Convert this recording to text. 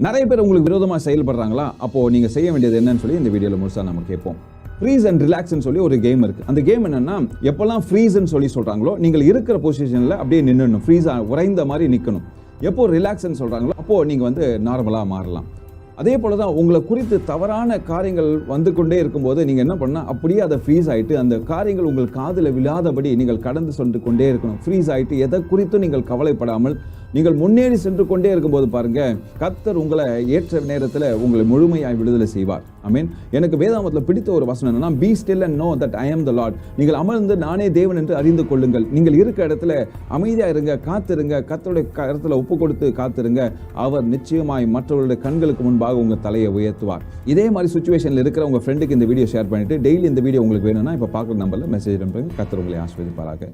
நிறைய பேர் உங்களுக்கு விரோதமாக செயல்படுறாங்களா? அப்போது நீங்கள் செய்ய வேண்டியது என்னன்னு சொல்லி இந்த வீடியோவில் முழுசாக நம்ம கேட்போம். ஃப்ரீஸ் அண்ட் ரிலாக்ஸ்னு சொல்லி ஒரு கேம் இருக்குது. அந்த கேம் என்னென்னா, எப்போல்லாம் ஃப்ரீஸ்ன்னு சொல்லி சொல்கிறாங்களோ நீங்கள் இருக்கிற பொசிஷனில் அப்படியே நின்றுணும், ஃப்ரீஸாக உறைந்த மாதிரி நிற்கணும். எப்போ ரிலாக்ஸ்ன்னு சொல்கிறாங்களோ அப்போது நீங்கள் நார்மலாக மாறலாம். அதே போல தான் உங்களை குறித்து தவறான காரியங்கள் வந்து கொண்டே இருக்கும்போது நீங்கள் என்ன பண்ணால் அப்படியே அதை ஃப்ரீஸ் ஆகிட்டு அந்த காரியங்கள் உங்கள் காதில் விழாதபடி நீங்கள் கடந்து சென்று கொண்டே இருக்கணும். ஃப்ரீஸ் ஆகிட்டு எதை குறித்தும் நீங்கள் கவலைப்படாமல் நீங்கள் முன்னேறி சென்று கொண்டே இருக்கும்போது பாருங்க, கர்த்தர் உங்களை ஏற்ற நேரத்தில் உங்களை முழுமையாய் விடுதலை செய்வார். ஆமென். எனக்கு வேதாகமத்தில் பிடித்த ஒரு வசனம் என்னன்னா, be still and know that I am the Lord. நீங்கள் அமர்ந்து நானே தேவன் என்று அறிந்து கொள்ளுங்கள். நீங்கள் இருக்க இடத்துல அமைதியாக இருங்க, காத்திருங்க, கர்த்தருடைய கருத்தில் ஒப்பு கொடுத்து காத்திருங்க. அவர் நிச்சயமாய் மற்றவர்களுடைய கண்களுக்கு முன்பாக உங்கள் தலையை உயர்த்துவார். இதே மாதிரி சுச்சுவேஷனில் இருக்கிற உங்கள் ஃப்ரெண்டுக்கு இந்த வீடியோ ஷேர் பண்ணிட்டு, டெய்லி இந்த வீடியோ உங்களுக்கு வேணும்னா இப்போ பார்க்குற நம்பரில் மெசேஜ் பண்ணுறேன். கர்த்தர் உங்களை ஆசீர்வதிப்பாராக.